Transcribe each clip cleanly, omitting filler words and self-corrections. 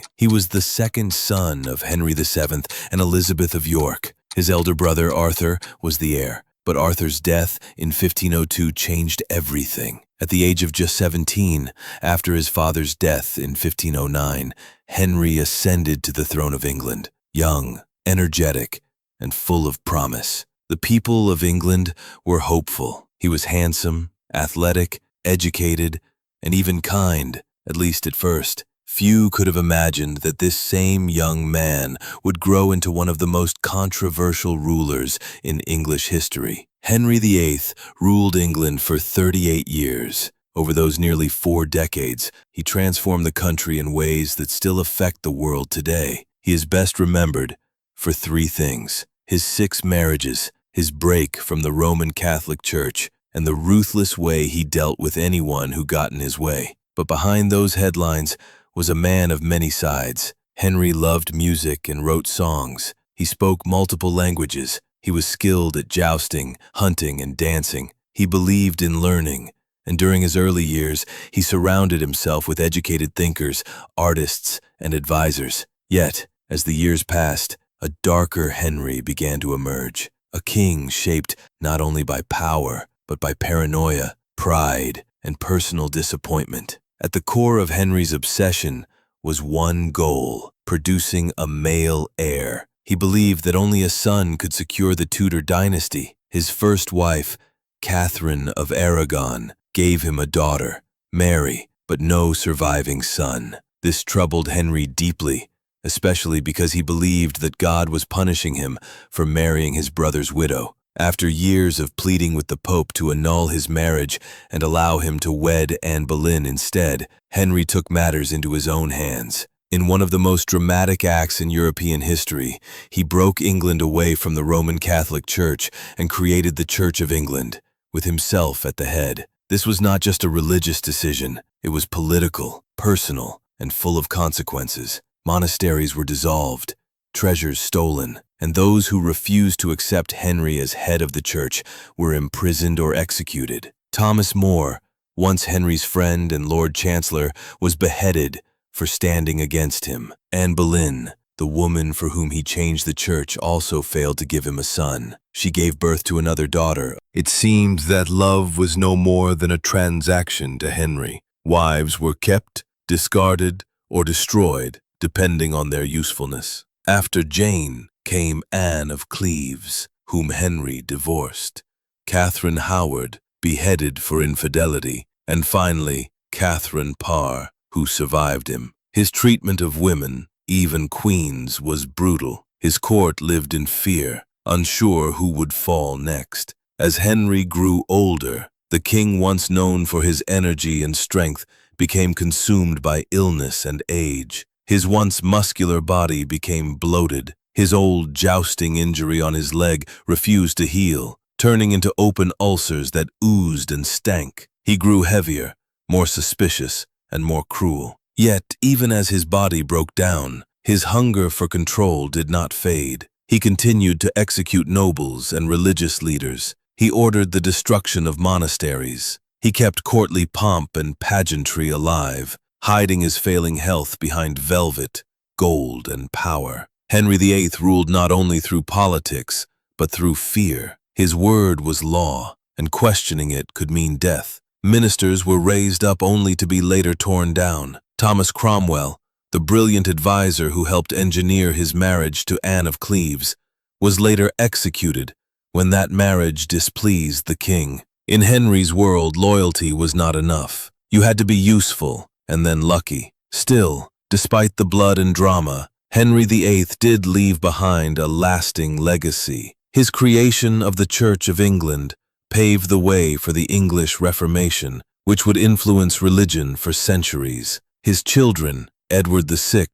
king. He was the second son of Henry VII and Elizabeth of York. His elder brother, Arthur, was the heir, but Arthur's death in 1502 changed everything. At the age of just 17, after his father's death in 1509, Henry ascended to the throne of England, young, energetic, and full of promise. The people of England were hopeful. He was handsome, athletic, educated, and even kind, at least at first. Few could have imagined that this same young man would grow into one of the most controversial rulers in English history. Henry VIII ruled England for 38 years. Over those nearly 4 decades, he transformed the country in ways that still affect the world today. He is best remembered for 3 things: his 6 marriages, his break from the Roman Catholic Church, and the ruthless way he dealt with anyone who got in his way. But behind those headlines was a man of many sides. Henry loved music and wrote songs. He spoke multiple languages. He was skilled at jousting, hunting, and dancing. He believed in learning, and during his early years, he surrounded himself with educated thinkers, artists, and advisors. Yet, as the years passed, a darker Henry began to emerge, a king shaped not only by power, but by paranoia, pride, and personal disappointment. At the core of Henry's obsession was one goal: producing a male heir. He believed that only a son could secure the Tudor dynasty. His first wife, Catherine of Aragon, gave him a daughter, Mary, but no surviving son. This troubled Henry deeply, especially because he believed that God was punishing him for marrying his brother's widow. After years of pleading with the Pope to annul his marriage and allow him to wed Anne Boleyn instead, Henry took matters into his own hands. In one of the most dramatic acts in European history, he broke England away from the Roman Catholic Church and created the Church of England, with himself at the head. This was not just a religious decision, it was political, personal, and full of consequences. Monasteries were dissolved, treasures stolen, and those who refused to accept Henry as head of the church were imprisoned or executed. Thomas More, once Henry's friend and Lord Chancellor, was beheaded for standing against him. Anne Boleyn, the woman for whom he changed the church, also failed to give him a son. She gave birth to another daughter. It seemed that love was no more than a transaction to Henry. Wives were kept, discarded, or destroyed, depending on their usefulness. After Jane came Anne of Cleves, whom Henry divorced, Catherine Howard, beheaded for infidelity, and finally Catherine Parr, who survived him. His treatment of women, even queens, was brutal. His court lived in fear, unsure who would fall next. As Henry grew older, the king, once known for his energy and strength, became consumed by illness and age. His once muscular body became bloated. His old jousting injury on his leg refused to heal, turning into open ulcers that oozed and stank. He grew heavier, more suspicious, and more cruel. Yet, even as his body broke down, his hunger for control did not fade. He continued to execute nobles and religious leaders. He ordered the destruction of monasteries. He kept courtly pomp and pageantry alive, hiding his failing health behind velvet, gold, and power. Henry VIII ruled not only through politics, but through fear. His word was law, and questioning it could mean death. Ministers were raised up only to be later torn down. Thomas Cromwell, the brilliant advisor who helped engineer his marriage to Anne of Cleves, was later executed when that marriage displeased the king. In Henry's world, loyalty was not enough. You had to be useful and then lucky. Still, despite the blood and drama, Henry VIII did leave behind a lasting legacy. His creation of the Church of England paved the way for the English Reformation, which would influence religion for centuries. His children, Edward VI,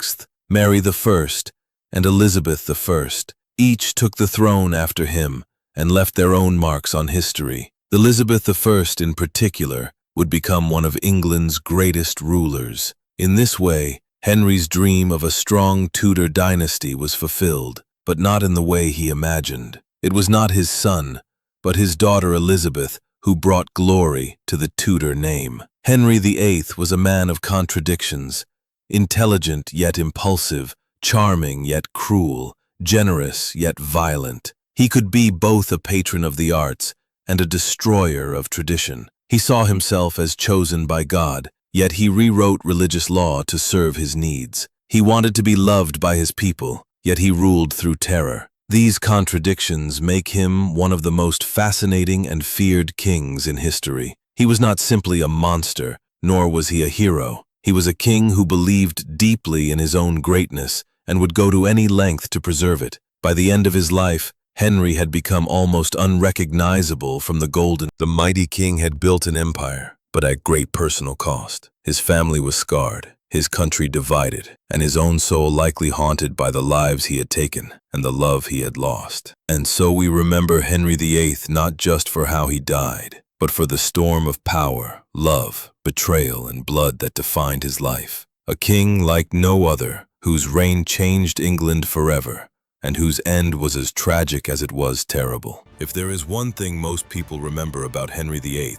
Mary I, and Elizabeth I, each took the throne after him and left their own marks on history. Elizabeth I, in particular, would become one of England's greatest rulers. In this way, Henry's dream of a strong Tudor dynasty was fulfilled, but not in the way he imagined. It was not his son, but his daughter Elizabeth who brought glory to the Tudor name. Henry VIII was a man of contradictions. intelligent yet impulsive, charming yet cruel, generous yet violent. He could be both a patron of the arts and a destroyer of tradition. He saw himself as chosen by God, yet he rewrote religious law to serve his needs. He wanted to be loved by his people, yet he ruled through terror. These contradictions make him one of the most fascinating and feared kings in history. He was not simply a monster, nor was he a hero. He was a king who believed deeply in his own greatness and would go to any length to preserve it. By the end of his life, Henry had become almost unrecognizable from the golden. The mighty king had built an empire, but at great personal cost. His family was scarred, his country divided, and his own soul likely haunted by the lives he had taken and the love he had lost. And so we remember Henry VIII not just for how he died, but for the storm of power, love, betrayal, and blood that defined his life. A king like no other, whose reign changed England forever, and whose end was as tragic as it was terrible. If there is one thing most people remember about Henry VIII,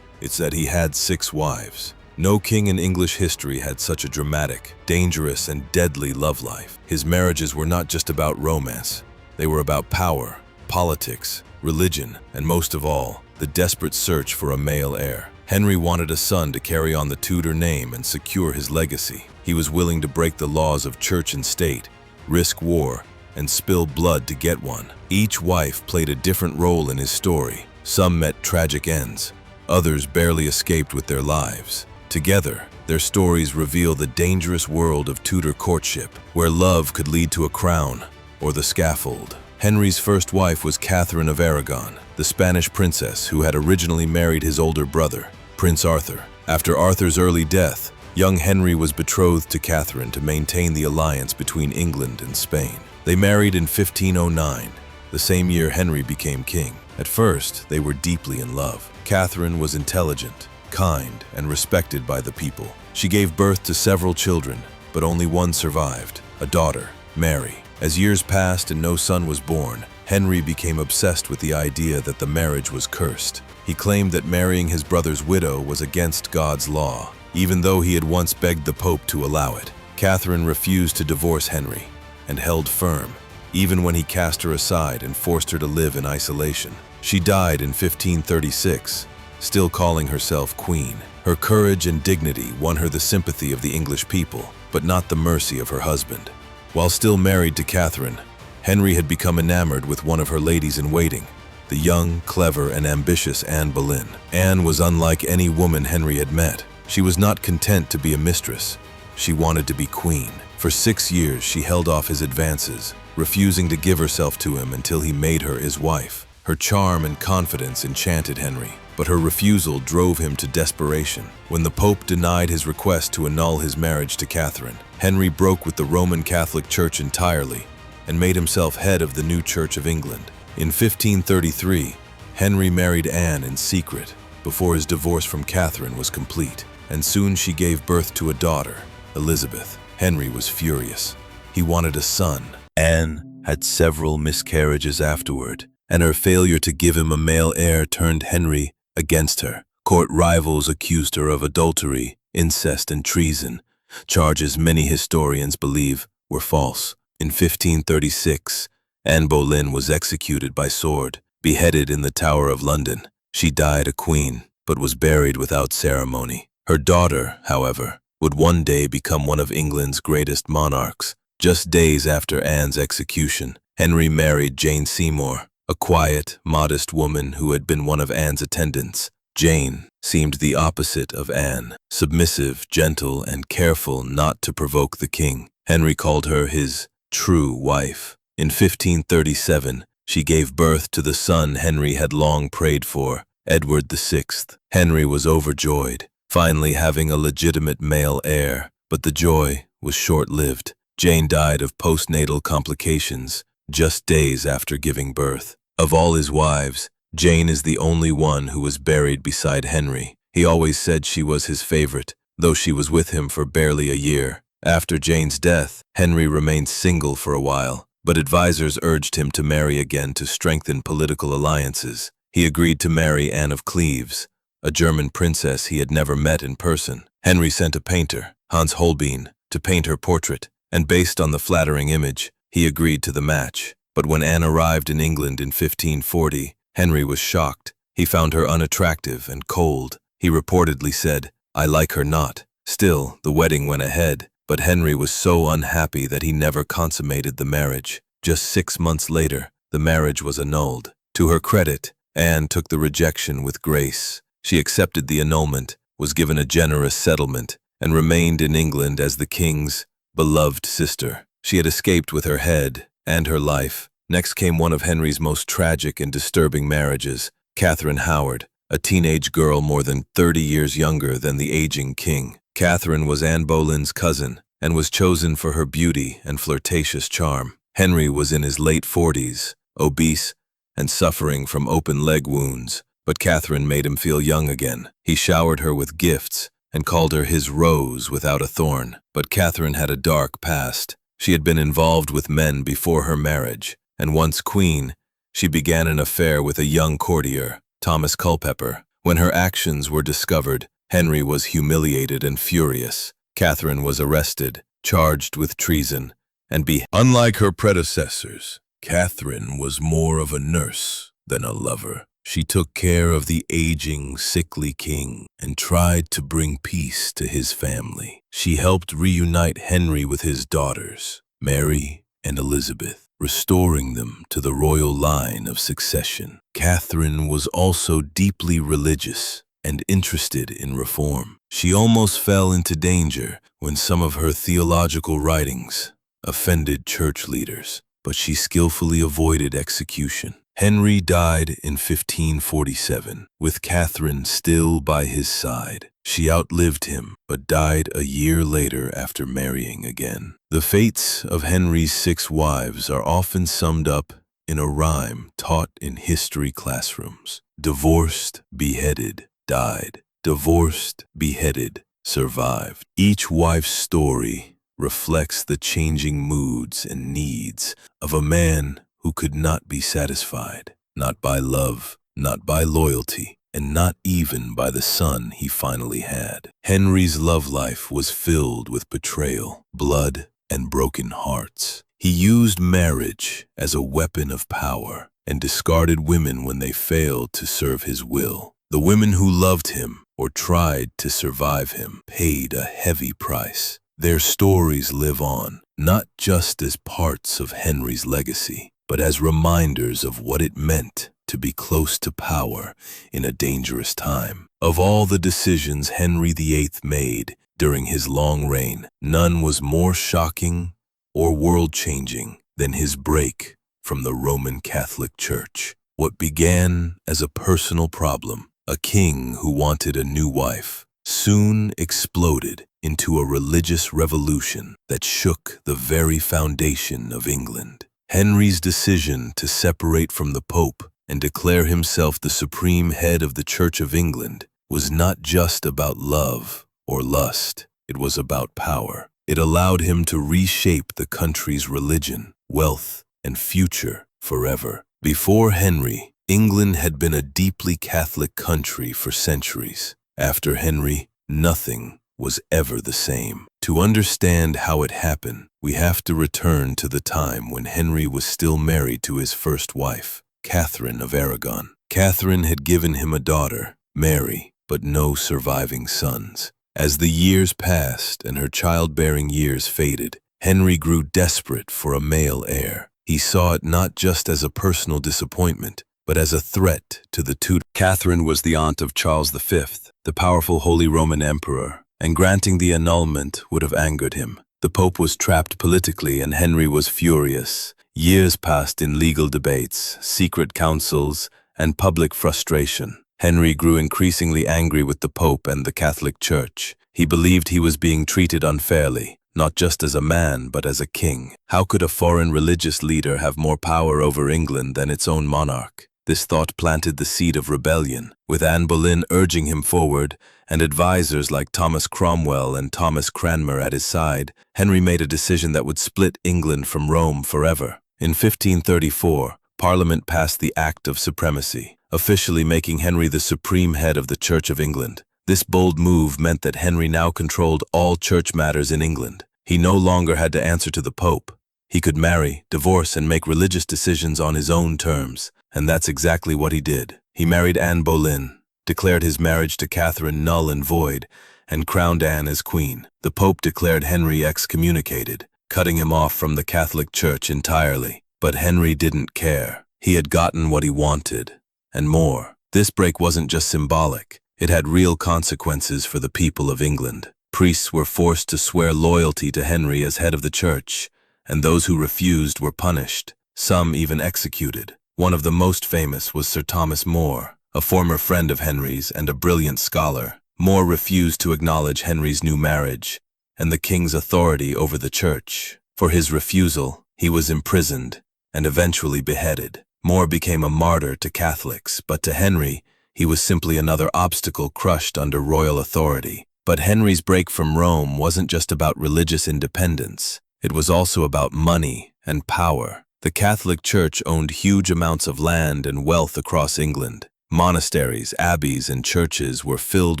it's that he had 6 wives. No king in English history had such a dramatic, dangerous, and deadly love life. His marriages were not just about romance. They were about power, politics, religion, and most of all, the desperate search for a male heir. Henry wanted a son to carry on the Tudor name and secure his legacy. He was willing to break the laws of church and state, risk war, and spill blood to get one. Each wife played a different role in his story. Some met tragic ends. Others barely escaped with their lives. Together, their stories reveal the dangerous world of Tudor courtship, where love could lead to a crown or the scaffold. Henry's first wife was Catherine of Aragon, the Spanish princess who had originally married his older brother, Prince Arthur. After Arthur's early death, young Henry was betrothed to Catherine to maintain the alliance between England and Spain. They married in 1509, the same year Henry became king. At first, they were deeply in love. Catherine was intelligent, kind, and respected by the people. She gave birth to several children, but only one survived, a daughter, Mary. As years passed and no son was born, Henry became obsessed with the idea that the marriage was cursed. He claimed that marrying his brother's widow was against God's law, even though he had once begged the Pope to allow it. Catherine refused to divorce Henry and held firm, even when he cast her aside and forced her to live in isolation. She died in 1536, still calling herself queen. Her courage and dignity won her the sympathy of the English people, but not the mercy of her husband. While still married to Catherine, Henry had become enamored with one of her ladies-in-waiting, the young, clever, and ambitious Anne Boleyn. Anne was unlike any woman Henry had met. She was not content to be a mistress. She wanted to be queen. For 6 years, she held off his advances, refusing to give herself to him until he made her his wife. Her charm and confidence enchanted Henry, but her refusal drove him to desperation. When the Pope denied his request to annul his marriage to Catherine, Henry broke with the Roman Catholic Church entirely and made himself head of the new Church of England. In 1533, Henry married Anne in secret before his divorce from Catherine was complete, and soon she gave birth to a daughter, Elizabeth. Henry was furious. He wanted a son. Anne had several miscarriages afterward, and her failure to give him a male heir turned Henry against her. Court rivals accused her of adultery, incest, and treason, charges many historians believe were false. In 1536, Anne Boleyn was executed by sword, beheaded in the Tower of London. She died a queen, but was buried without ceremony. Her daughter, however, would one day become one of England's greatest monarchs. Just days after Anne's execution, Henry married Jane Seymour, a quiet, modest woman who had been one of Anne's attendants. Jane seemed the opposite of Anne, submissive, gentle, and careful not to provoke the king. Henry called her his true wife. In 1537, she gave birth to the son Henry had long prayed for, Edward VI. Henry was overjoyed, finally having a legitimate male heir, but the joy was short-lived. Jane died of postnatal complications just days after giving birth. Of all his wives, Jane is the only one who was buried beside Henry. He always said she was his favorite, though she was with him for barely a year. After Jane's death, Henry remained single for a while, but advisors urged him to marry again to strengthen political alliances. He agreed to marry Anne of Cleves, a German princess he had never met in person. Henry sent a painter, Hans Holbein, to paint her portrait, and based on the flattering image, he agreed to the match. But when Anne arrived in England in 1540, Henry was shocked. He found her unattractive and cold. He reportedly said, "I like her not." Still, the wedding went ahead, but Henry was so unhappy that he never consummated the marriage. Just 6 months later, the marriage was annulled. To her credit, Anne took the rejection with grace. She accepted the annulment, was given a generous settlement, and remained in England as the king's beloved sister. She had escaped with her head and her life. Next came one of Henry's most tragic and disturbing marriages, Catherine Howard, a teenage girl more than 30 years younger than the aging king. Catherine was Anne Boleyn's cousin and was chosen for her beauty and flirtatious charm. Henry was in his late 40s, obese, and suffering from open leg wounds, but Catherine made him feel young again. He showered her with gifts and called her his rose without a thorn. But Catherine had a dark past. She had been involved with men before her marriage, and once queen, she began an affair with a young courtier, Thomas Culpeper. When her actions were discovered, Henry was humiliated and furious. Catherine was arrested, charged with treason, and Unlike her predecessors, Catherine was more of a nurse than a lover. She took care of the aging, sickly king and tried to bring peace to his family. She helped reunite Henry with his daughters, Mary and Elizabeth, restoring them to the royal line of succession. Catherine was also deeply religious and interested in reform. She almost fell into danger when some of her theological writings offended church leaders, but she skillfully avoided execution. Henry died in 1547, with Catherine still by his side. She outlived him, but died a year later after marrying again. The fates of Henry's 6 wives are often summed up in a rhyme taught in history classrooms. Divorced, beheaded, died. Divorced, beheaded, survived. Each wife's story reflects the changing moods and needs of a man who could not be satisfied, not by love, not by loyalty, and not even by the son he finally had. Henry's love life was filled with betrayal, blood, and broken hearts. He used marriage as a weapon of power and discarded women when they failed to serve his will. The women who loved him or tried to survive him paid a heavy price. Their stories live on, not just as parts of Henry's legacy, but as reminders of what it meant to be close to power in a dangerous time. Of all the decisions Henry VIII made during his long reign, none was more shocking or world-changing than his break from the Roman Catholic Church. What began as a personal problem, a king who wanted a new wife, soon exploded into a religious revolution that shook the very foundation of England. Henry's decision to separate from the Pope and declare himself the supreme head of the Church of England was not just about love or lust, it was about power. It allowed him to reshape the country's religion, wealth, and future forever. Before Henry, England had been a deeply Catholic country for centuries. After Henry, nothing was ever the same. To understand how it happened, we have to return to the time when Henry was still married to his first wife, Catherine of Aragon. Catherine had given him a daughter, Mary, but no surviving sons. As the years passed and her childbearing years faded, Henry grew desperate for a male heir. He saw it not just as a personal disappointment, but as a threat to the Tudor. Catherine was the aunt of Charles V, the powerful Holy Roman Emperor, and granting the annulment would have angered him. The Pope was trapped politically and Henry was furious. Years passed in legal debates, secret councils, and public frustration. Henry grew increasingly angry with the Pope and the Catholic Church. He believed he was being treated unfairly, not just as a man, but as a king. How could a foreign religious leader have more power over England than its own monarch? This thought planted the seed of rebellion, with Anne Boleyn urging him forward, and advisors like Thomas Cromwell and Thomas Cranmer at his side. Henry made a decision that would split England from Rome forever. In 1534, Parliament passed the Act of Supremacy, officially making Henry the supreme head of the Church of England. This bold move meant that Henry now controlled all church matters in England. He no longer had to answer to the Pope. He could marry, divorce, and make religious decisions on his own terms, and that's exactly what he did. He married Anne Boleyn, declared his marriage to Catherine null and void, and crowned Anne as queen. The Pope declared Henry excommunicated, cutting him off from the Catholic Church entirely. But Henry didn't care. He had gotten what he wanted, and more. This break wasn't just symbolic. It had real consequences for the people of England. Priests were forced to swear loyalty to Henry as head of the church, and those who refused were punished, some even executed. One of the most famous was Sir Thomas More, a former friend of Henry's and a brilliant scholar. More refused to acknowledge Henry's new marriage and the king's authority over the church. For his refusal, he was imprisoned and eventually beheaded. More became a martyr to Catholics, but to Henry, he was simply another obstacle crushed under royal authority. But Henry's break from Rome wasn't just about religious independence. It was also about money and power. The Catholic Church owned huge amounts of land and wealth across England. Monasteries, abbeys, and churches were filled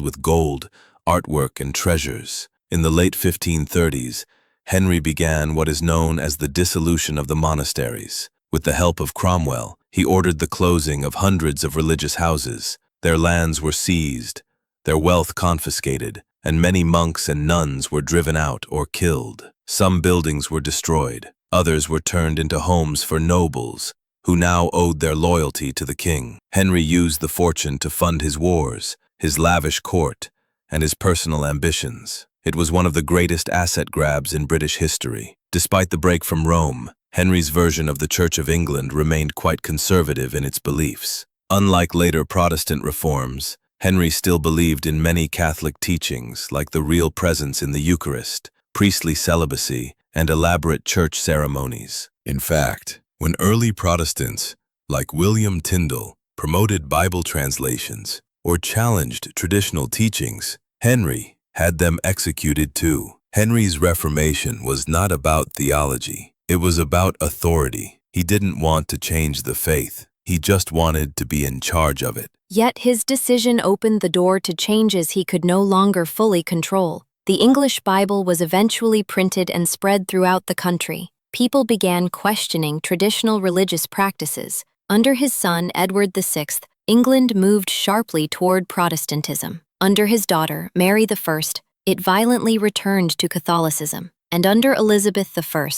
with gold, artwork, and treasures. In the late 1530s, Henry began what is known as the dissolution of the monasteries. With the help of Cromwell, he ordered the closing of hundreds of religious houses. Their lands were seized, their wealth confiscated, and many monks and nuns were driven out or killed. Some buildings were destroyed. Others were turned into homes for nobles, who now owed their loyalty to the king. Henry used the fortune to fund his wars, his lavish court, and his personal ambitions. It was one of the greatest asset grabs in British history. Despite the break from Rome, Henry's version of the Church of England remained quite conservative in its beliefs. Unlike later Protestant reforms, Henry still believed in many Catholic teachings like the real presence in the Eucharist, priestly celibacy, and elaborate church ceremonies. In fact, when early Protestants, like William Tyndale, promoted Bible translations or challenged traditional teachings, Henry had them executed too. Henry's Reformation was not about theology. It was about authority. He didn't want to change the faith. He just wanted to be in charge of it. Yet his decision opened the door to changes he could no longer fully control. The English Bible was eventually printed and spread throughout the country. People began questioning traditional religious practices. Under his son, Edward VI, England moved sharply toward Protestantism. Under his daughter, Mary I, it violently returned to Catholicism. And under Elizabeth I,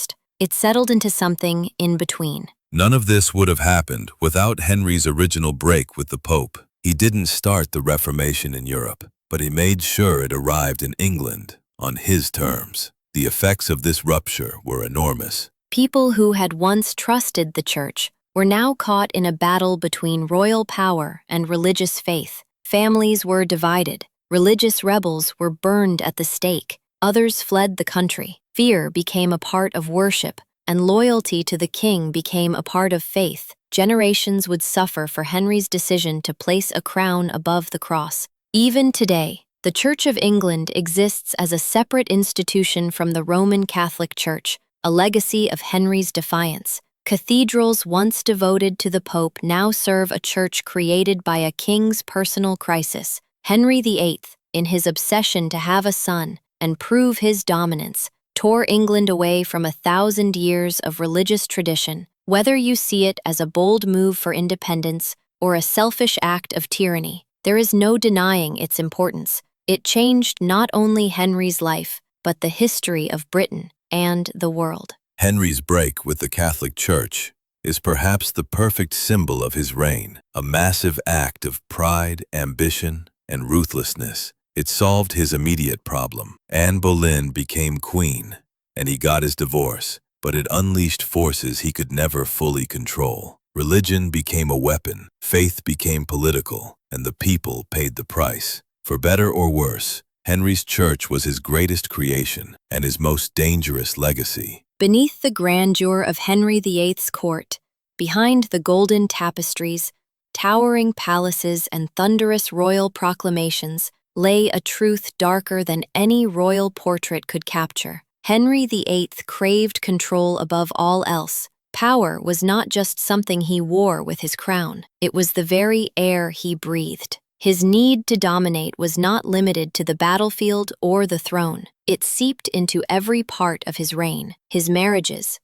it settled into something in between. None of this would have happened without Henry's original break with the Pope. He didn't start the Reformation in Europe, but he made sure it arrived in England on his terms. The effects of this rupture were enormous. People who had once trusted the church were now caught in a battle between royal power and religious faith. Families were divided. Religious rebels were burned at the stake. Others fled the country. Fear became a part of worship, and loyalty to the king became a part of faith. Generations would suffer for Henry's decision to place a crown above the cross. Even today, the Church of England exists as a separate institution from the Roman Catholic Church, a legacy of Henry's defiance. Cathedrals once devoted to the Pope now serve a church created by a king's personal crisis. Henry VIII, in his obsession to have a son and prove his dominance, tore England away from 1,000 years of religious tradition. Whether you see it as a bold move for independence or a selfish act of tyranny, there is no denying its importance. It changed not only Henry's life, but the history of Britain and the world. Henry's break with the Catholic Church is perhaps the perfect symbol of his reign, a massive act of pride, ambition, and ruthlessness. It solved his immediate problem. Anne Boleyn became queen, and he got his divorce, but it unleashed forces he could never fully control. Religion became a weapon, faith became political, and the people paid the price. For better or worse, Henry's church was his greatest creation and his most dangerous legacy. Beneath the grandeur of Henry VIII's court, behind the golden tapestries, towering palaces, and thunderous royal proclamations, lay a truth darker than any royal portrait could capture. Henry VIII craved control above all else. Power was not just something he wore with his crown. It was the very air he breathed. His need to dominate was not limited to the battlefield or the throne. It seeped into every part of his reign, his marriages,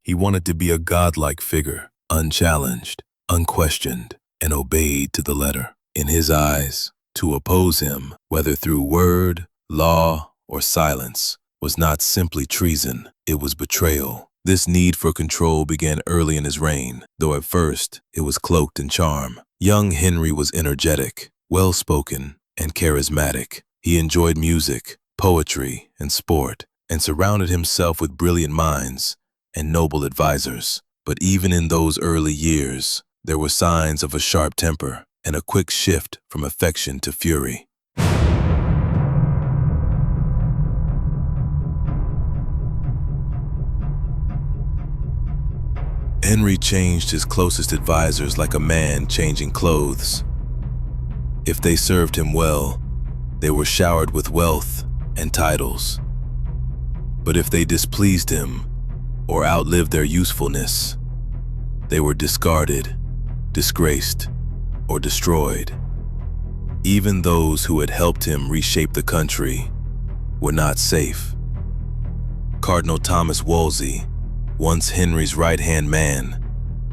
He wanted to be a godlike figure, unchallenged, unquestioned, and obeyed to the letter. In his eyes, to oppose him, whether through word, law, or silence, was not simply treason, it was betrayal. This need for control began early in his reign, though at first it was cloaked in charm. Young Henry was energetic, well-spoken, and charismatic. He enjoyed music, poetry, and sport, and surrounded himself with brilliant minds and noble advisors. But even in those early years, there were signs of a sharp temper and a quick shift from affection to fury. Henry changed his closest advisors like a man changing clothes. If they served him well, they were showered with wealth and titles. But if they displeased him or outlived their usefulness, they were discarded, disgraced, or destroyed. Even those who had helped him reshape the country were not safe. Cardinal Thomas Wolsey, once Henry's right-hand man,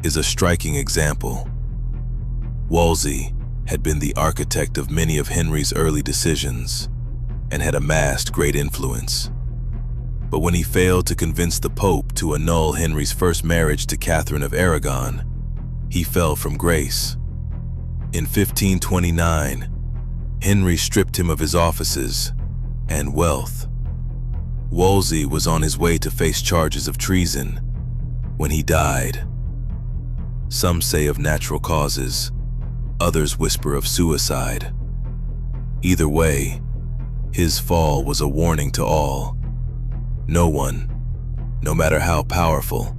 is a striking example. Wolsey had been the architect of many of Henry's early decisions and had amassed great influence. But when he failed to convince the Pope to annul Henry's first marriage to Catherine of Aragon, he fell from grace. In 1529, Henry stripped him of his offices and wealth. Wolsey was on his way to face charges of treason when he died. Some say of natural causes, others whisper of suicide. Either way, his fall was a warning to all. No one, no matter how powerful,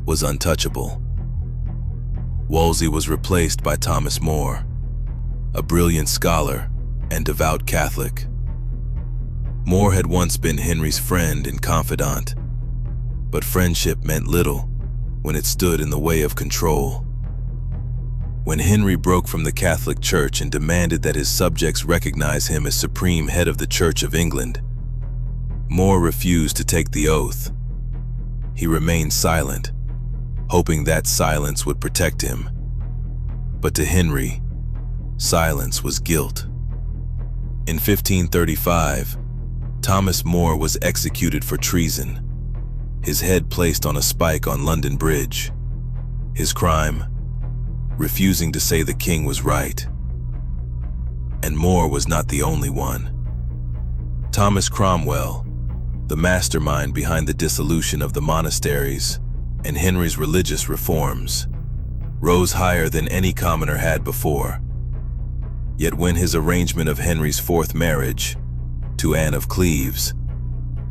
was untouchable. Wolsey was replaced by Thomas More, a brilliant scholar and devout Catholic. More had once been Henry's friend and confidant, but friendship meant little when it stood in the way of control. When Henry broke from the Catholic Church and demanded that his subjects recognize him as supreme head of the Church of England, More refused to take the oath. He remained silent, hoping that silence would protect him. But to Henry, silence was guilt. In 1535, Thomas More was executed for treason, his head placed on a spike on London Bridge. His crime? Refusing to say the king was right. And More was not the only one. Thomas Cromwell, the mastermind behind the dissolution of the monasteries and Henry's religious reforms, rose higher than any commoner had before. Yet when his arrangement of Henry's fourth marriage, to Anne of Cleves,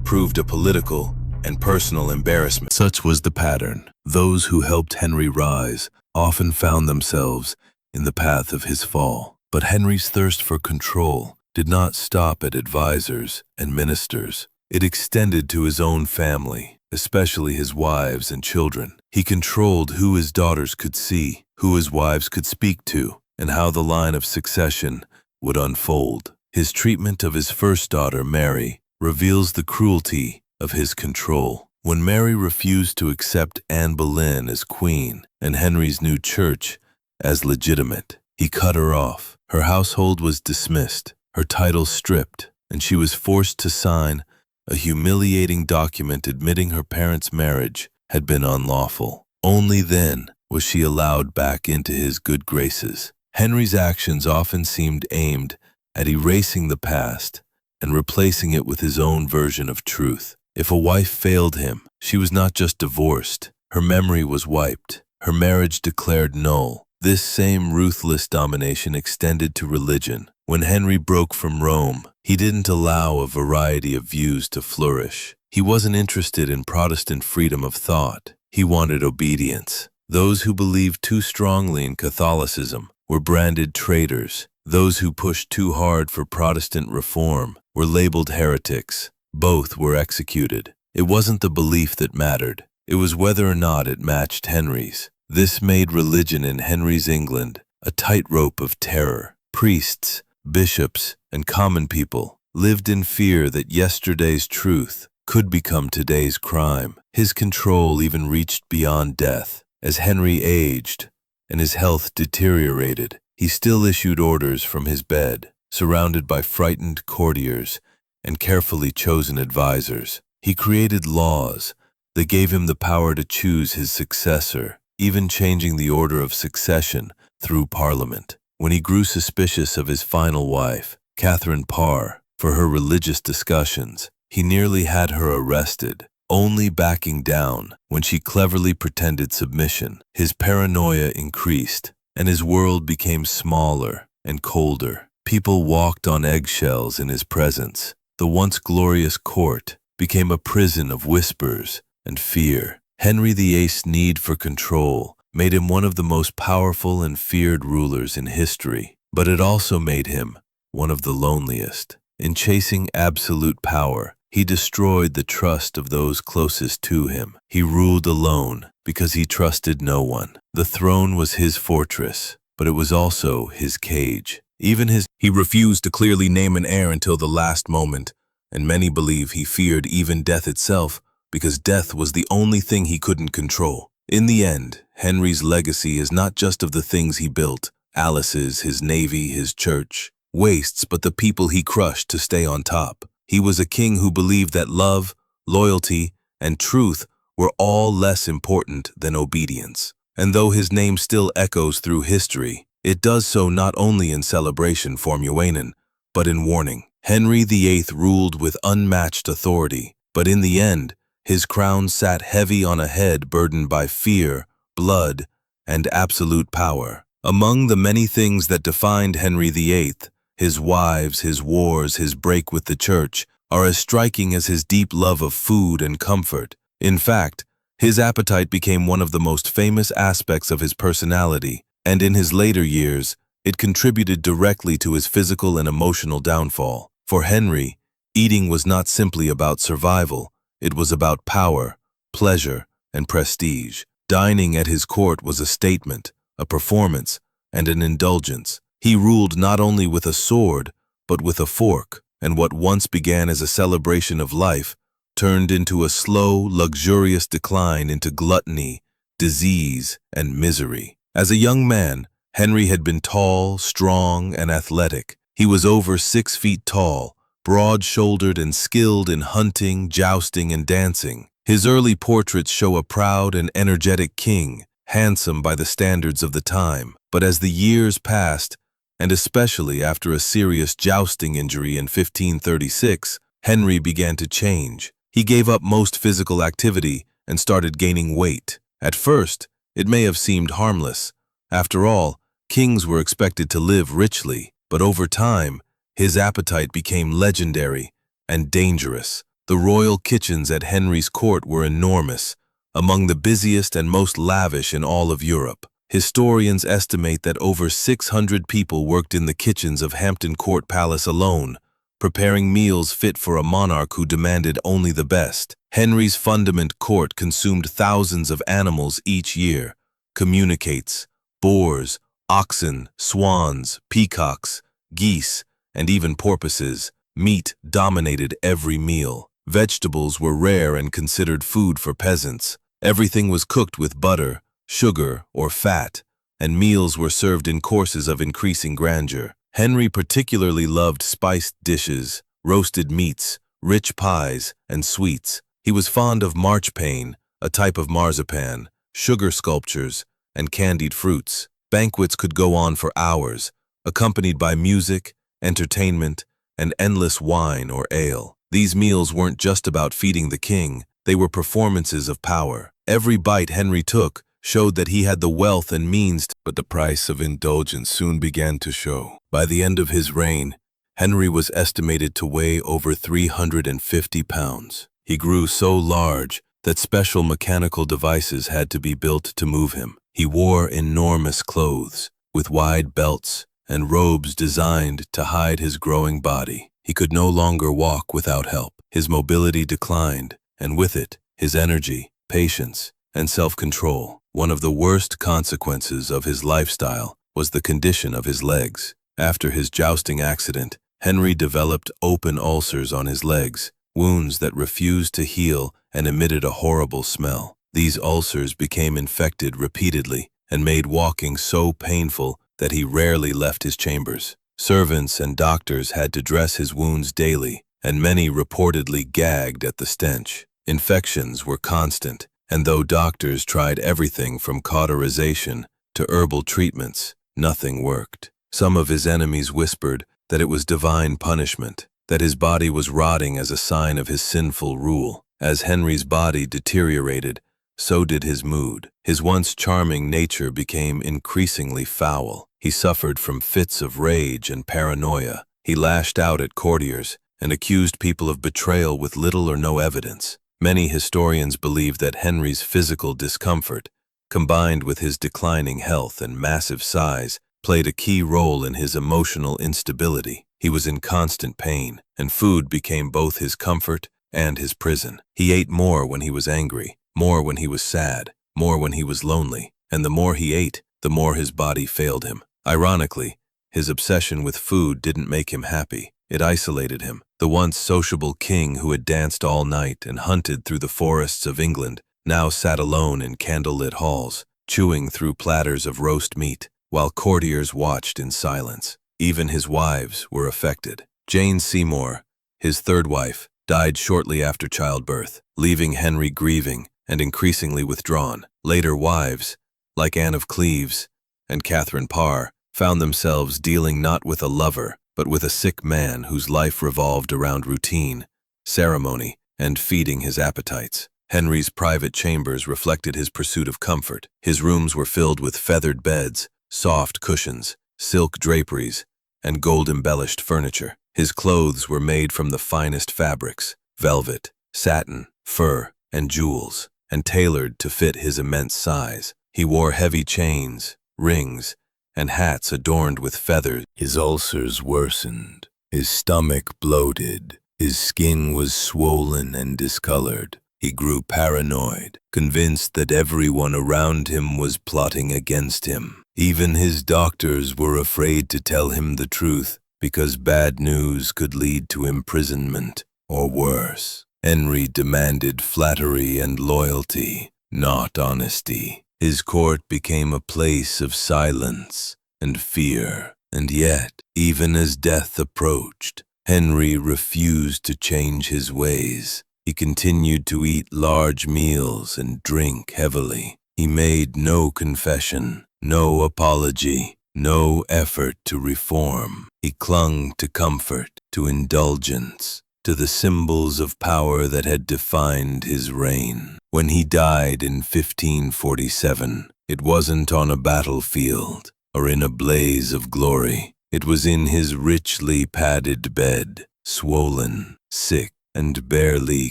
proved a political and personal embarrassment. Such was the pattern. Those who helped Henry rise often found themselves in the path of his fall. But Henry's thirst for control did not stop at advisors and ministers. It extended to his own family, especially his wives and children. He controlled who his daughters could see, who his wives could speak to, and how the line of succession would unfold. His treatment of his first daughter, Mary, reveals the cruelty of his control. When Mary refused to accept Anne Boleyn as queen and Henry's new church as legitimate, he cut her off. Her household was dismissed, her title stripped, and she was forced to sign a humiliating document admitting her parents' marriage had been unlawful. Only then was she allowed back into his good graces. Henry's actions often seemed aimed at erasing the past and replacing it with his own version of truth. If a wife failed him, she was not just divorced, her memory was wiped, her marriage declared null. This same ruthless domination extended to religion. When Henry broke from Rome, he didn't allow a variety of views to flourish. He wasn't interested in Protestant freedom of thought. He wanted obedience. Those who believed too strongly in Catholicism were branded traitors. Those who pushed too hard for Protestant reform were labeled heretics. Both were executed. It wasn't the belief that mattered. It was whether or not it matched Henry's. This made religion in Henry's England a tightrope of terror. Priests, bishops, and common people lived in fear that yesterday's truth could become today's crime. His control even reached beyond death. As Henry aged and his health deteriorated, he still issued orders from his bed, surrounded by frightened courtiers and carefully chosen advisors. He created laws that gave him the power to choose his successor, even changing the order of succession through Parliament. When he grew suspicious of his final wife, Catherine Parr, for her religious discussions, he nearly had her arrested, only backing down when she cleverly pretended submission. His paranoia increased, and his world became smaller and colder. People walked on eggshells in his presence. The once glorious court became a prison of whispers and fear. Henry VIII's need for control made him one of the most powerful and feared rulers in history, but it also made him one of the loneliest. In chasing absolute power, he destroyed the trust of those closest to him. He ruled alone because he trusted no one. The throne was his fortress, but it was also his cage. He refused to clearly name an heir until the last moment, and many believe he feared even death itself because death was the only thing he couldn't control. In the end, Henry's legacy is not just of the things he built, Alice's, his navy, his church, wastes, but the people he crushed to stay on top. He was a king who believed that love, loyalty, and truth were all less important than obedience. And though his name still echoes through history, it does so not only in celebration for Muenin, but in warning. Henry VIII ruled with unmatched authority, but in the end, his crown sat heavy on a head burdened by fear, blood, and absolute power. Among the many things that defined Henry VIII, his wives, his wars, his break with the church, are as striking as his deep love of food and comfort. In fact, his appetite became one of the most famous aspects of his personality, and in his later years, it contributed directly to his physical and emotional downfall. For Henry, eating was not simply about survival, it was about power, pleasure, and prestige. Dining at his court was a statement, a performance, and an indulgence. He ruled not only with a sword, but with a fork, and what once began as a celebration of life turned into a slow, luxurious decline into gluttony, disease, and misery. As a young man, Henry had been tall, strong, and athletic. He was over 6 feet tall, broad-shouldered and skilled in hunting, jousting, and dancing. His early portraits show a proud and energetic king, handsome by the standards of the time. But as the years passed, and especially after a serious jousting injury in 1536, Henry began to change. He gave up most physical activity and started gaining weight. At first, it may have seemed harmless. After all, kings were expected to live richly, but over time, his appetite became legendary and dangerous. The royal kitchens at Henry's court were enormous, among the busiest and most lavish in all of Europe. Historians estimate that over 600 people worked in the kitchens of Hampton Court Palace alone, preparing meals fit for a monarch who demanded only the best. Henry's fundament court consumed thousands of animals each year: communicates, boars, oxen, swans, peacocks, geese, and even porpoises. Meat dominated every meal. Vegetables were rare and considered food for peasants. Everything was cooked with butter, sugar, or fat, and meals were served in courses of increasing grandeur. Henry particularly loved spiced dishes, roasted meats, rich pies, and sweets. He was fond of marchpane, a type of marzipan, sugar sculptures, and candied fruits. Banquets could go on for hours, accompanied by music, entertainment, and endless wine or ale. These meals weren't just about feeding the king, they were performances of power. Every bite Henry took showed that he had the wealth and means, but the price of indulgence soon began to show. By the end of his reign, Henry was estimated to weigh over 350 pounds. He grew so large that special mechanical devices had to be built to move him. He wore enormous clothes, with wide belts and robes designed to hide his growing body. He could no longer walk without help. His mobility declined, and with it, his energy, patience, and self-control. One of the worst consequences of his lifestyle was the condition of his legs. After his jousting accident, Henry developed open ulcers on his legs, wounds that refused to heal and emitted a horrible smell. These ulcers became infected repeatedly and made walking so painful that he rarely left his chambers. Servants and doctors had to dress his wounds daily, and many reportedly gagged at the stench. Infections were constant, and though doctors tried everything from cauterization to herbal treatments, nothing worked. Some of his enemies whispered that it was divine punishment, that his body was rotting as a sign of his sinful rule. As Henry's body deteriorated, so did his mood. His once charming nature became increasingly foul. He suffered from fits of rage and paranoia. He lashed out at courtiers and accused people of betrayal with little or no evidence. Many historians believe that Henry's physical discomfort, combined with his declining health and massive size, played a key role in his emotional instability. He was in constant pain, and food became both his comfort and his prison. He ate more when he was angry, more when he was sad, more when he was lonely, and the more he ate, the more his body failed him. Ironically, his obsession with food didn't make him happy. It isolated him. The once sociable king who had danced all night and hunted through the forests of England now sat alone in candlelit halls, chewing through platters of roast meat, while courtiers watched in silence. Even his wives were affected. Jane Seymour, his third wife, died shortly after childbirth, leaving Henry grieving and increasingly withdrawn. Later wives, like Anne of Cleves and Catherine Parr, found themselves dealing not with a lover, but with a sick man whose life revolved around routine, ceremony, and feeding his appetites. Henry's private chambers reflected his pursuit of comfort. His rooms were filled with feathered beds, soft cushions, silk draperies, and gold-embellished furniture. His clothes were made from the finest fabrics, velvet, satin, fur, and jewels, and tailored to fit his immense size. He wore heavy chains, rings, and hats adorned with feathers. His ulcers worsened, his stomach bloated, his skin was swollen and discolored. He grew paranoid, convinced that everyone around him was plotting against him. Even his doctors were afraid to tell him the truth, because bad news could lead to imprisonment or worse. Henry demanded flattery and loyalty, not honesty. His court became a place of silence and fear, and yet, even as death approached, Henry refused to change his ways. He continued to eat large meals and drink heavily. He made no confession, no apology, no effort to reform. He clung to comfort, to indulgence, to the symbols of power that had defined his reign. When he died in 1547, it wasn't on a battlefield or in a blaze of glory. It was in his richly padded bed, swollen, sick, and barely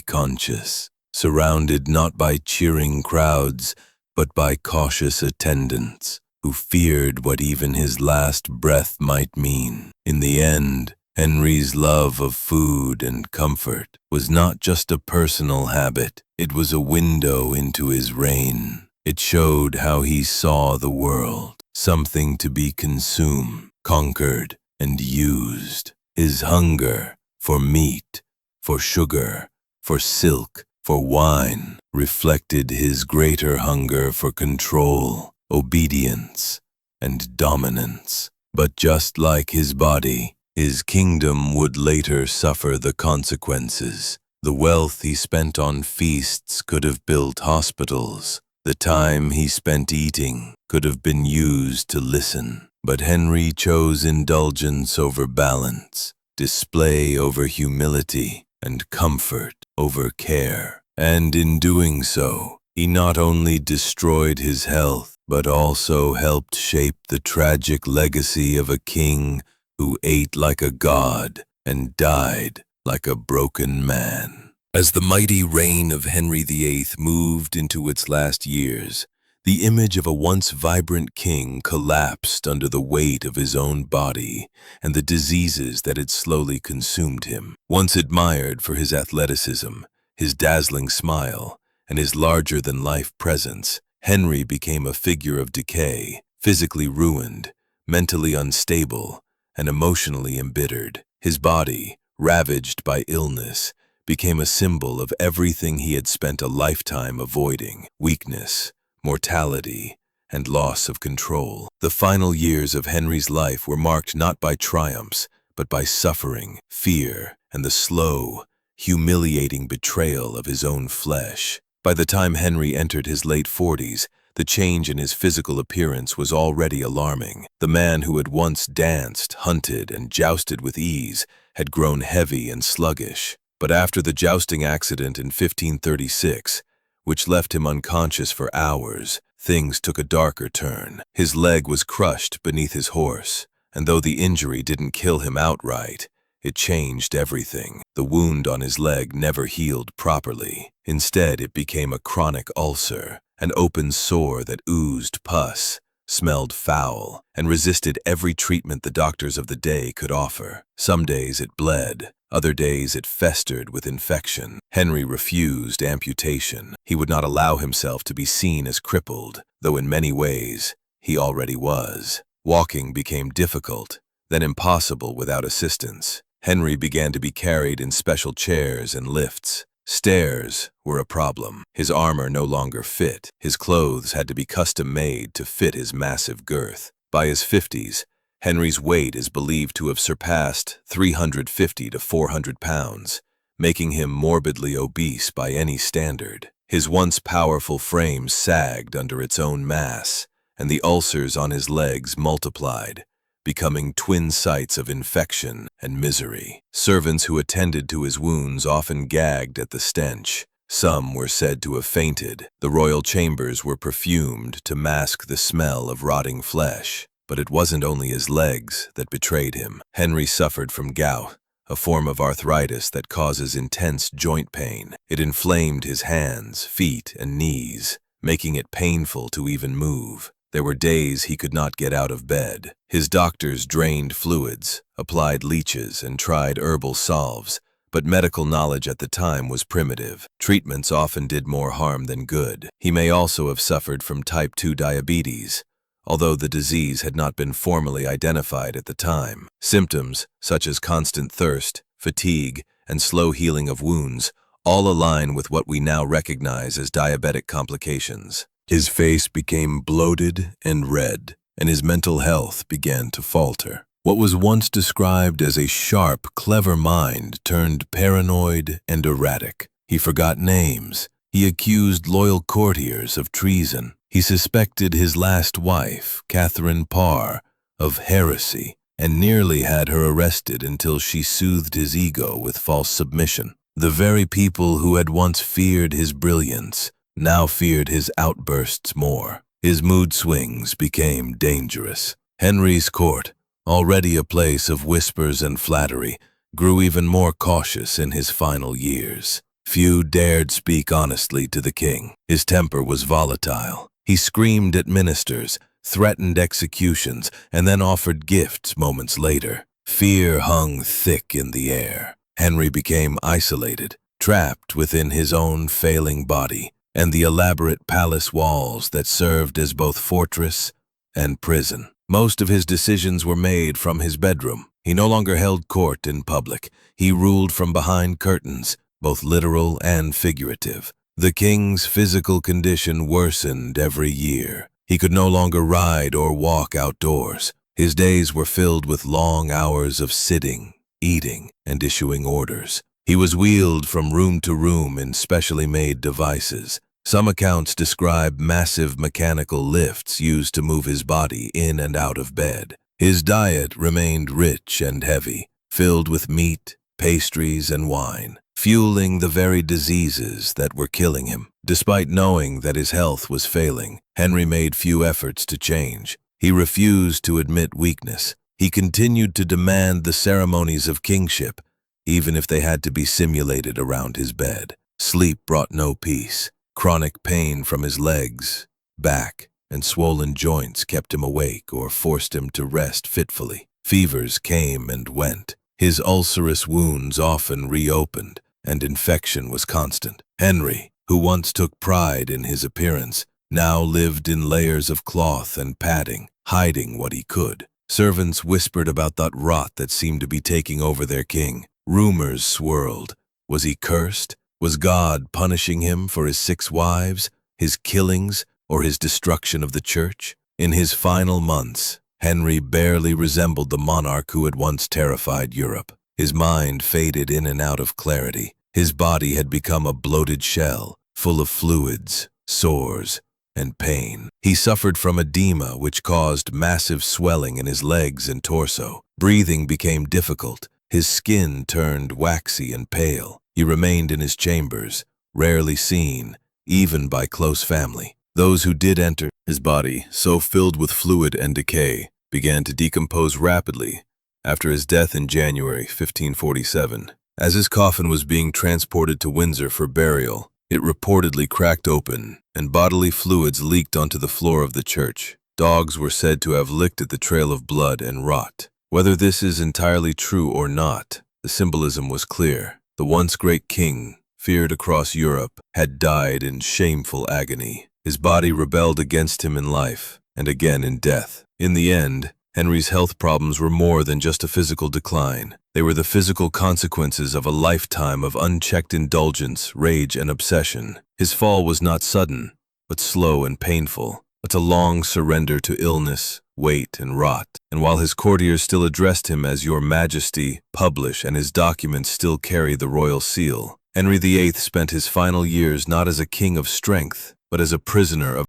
conscious, surrounded not by cheering crowds, but by cautious attendants who feared what even his last breath might mean. In the end, Henry's love of food and comfort was not just a personal habit, it was a window into his reign. It showed how he saw the world, something to be consumed, conquered, and used. His hunger for meat, for sugar, for silk, for wine, reflected his greater hunger for control, obedience, and dominance. But just like his body, his kingdom would later suffer the consequences. The wealth he spent on feasts could have built hospitals. The time he spent eating could have been used to listen. But Henry chose indulgence over balance, display over humility, and comfort over care. And in doing so, he not only destroyed his health, but also helped shape the tragic legacy of a king who ate like a god and died like a broken man. As the mighty reign of Henry VIII moved into its last years, the image of a once vibrant king collapsed under the weight of his own body and the diseases that had slowly consumed him. Once admired for his athleticism, his dazzling smile, and his larger-than-life presence, Henry became a figure of decay, physically ruined, mentally unstable, and emotionally embittered. His body, ravaged by illness, became a symbol of everything he had spent a lifetime avoiding: weakness, mortality, and loss of control. The final years of Henry's life were marked not by triumphs, but by suffering, fear, and the slow, humiliating betrayal of his own flesh. By the time Henry entered his late 40s, the change in his physical appearance was already alarming. The man who had once danced, hunted, and jousted with ease had grown heavy and sluggish. But after the jousting accident in 1536, which left him unconscious for hours, things took a darker turn. His leg was crushed beneath his horse, and though the injury didn't kill him outright, it changed everything. The wound on his leg never healed properly. Instead, it became a chronic ulcer, an open sore that oozed pus, smelled foul, and resisted every treatment the doctors of the day could offer. Some days it bled, other days it festered with infection. Henry refused amputation. He would not allow himself to be seen as crippled, though in many ways he already was. Walking became difficult, then impossible without assistance. Henry began to be carried in special chairs and lifts. Stairs were a problem. His armor no longer fit. His clothes had to be custom-made to fit his massive girth. By his 50s, Henry's weight is believed to have surpassed 350 to 400 pounds, making him morbidly obese by any standard. His once powerful frame sagged under its own mass, and the ulcers on his legs multiplied, becoming twin sites of infection and misery. Servants who attended to his wounds often gagged at the stench. Some were said to have fainted. The royal chambers were perfumed to mask the smell of rotting flesh. But it wasn't only his legs that betrayed him. Henry suffered from gout, a form of arthritis that causes intense joint pain. It inflamed his hands, feet, and knees, making it painful to even move. There were days he could not get out of bed. His doctors drained fluids, applied leeches, and tried herbal salves, but medical knowledge at the time was primitive. Treatments often did more harm than good. He may also have suffered from type 2 diabetes, although the disease had not been formally identified at the time. Symptoms, such as constant thirst, fatigue, and slow healing of wounds, all align with what we now recognize as diabetic complications. His face became bloated and red, and his mental health began to falter. What was once described as a sharp, clever mind turned paranoid and erratic. He forgot names. He accused loyal courtiers of treason. He suspected his last wife, Catherine Parr, of heresy, and nearly had her arrested until she soothed his ego with false submission. The very people who had once feared his brilliance now feared his outbursts more. His mood swings became dangerous. Henry's court, already a place of whispers and flattery, grew even more cautious in his final years. Few dared speak honestly to the king. His temper was volatile. He screamed at ministers, threatened executions, and then offered gifts moments later. Fear hung thick in the air. Henry became isolated, trapped within his own failing body and the elaborate palace walls that served as both fortress and prison. Most of his decisions were made from his bedroom. He no longer held court in public. He ruled from behind curtains, both literal and figurative. The king's physical condition worsened every year. He could no longer ride or walk outdoors. His days were filled with long hours of sitting, eating, and issuing orders. He was wheeled from room to room in specially made devices. Some accounts describe massive mechanical lifts used to move his body in and out of bed. His diet remained rich and heavy, filled with meat, pastries, and wine, fueling the very diseases that were killing him. Despite knowing that his health was failing, Henry made few efforts to change. He refused to admit weakness. He continued to demand the ceremonies of kingship, even if they had to be simulated around his bed. Sleep brought no peace. Chronic pain from his legs, back, and swollen joints kept him awake or forced him to rest fitfully. Fevers came and went. His ulcerous wounds often reopened, and infection was constant. Henry, who once took pride in his appearance, now lived in layers of cloth and padding, hiding what he could. Servants whispered about that rot that seemed to be taking over their king. Rumors swirled. Was he cursed? Was God punishing him for his 6 wives, his killings, or his destruction of the church? In his final months, Henry barely resembled the monarch who had once terrified Europe. His mind faded in and out of clarity. His body had become a bloated shell, full of fluids, sores, and pain. He suffered from edema, which caused massive swelling in his legs and torso. Breathing became difficult. His skin turned waxy and pale. He remained in his chambers, rarely seen, even by close family. Those who did enter his body, so filled with fluid and decay, began to decompose rapidly after his death in January 1547. As his coffin was being transported to Windsor for burial, it reportedly cracked open, and bodily fluids leaked onto the floor of the church. Dogs were said to have licked at the trail of blood and rot. Whether this is entirely true or not, the symbolism was clear. The once great king, feared across Europe, had died in shameful agony. His body rebelled against him in life, and again in death. In the end, Henry's health problems were more than just a physical decline. They were the physical consequences of a lifetime of unchecked indulgence, rage, and obsession. His fall was not sudden, but slow and painful. But a long surrender to illness, weight, and rot. And while his courtiers still addressed him as Your Majesty, publish, and his documents still carry the royal seal, Henry VIII spent his final years not as a king of strength, but as a prisoner of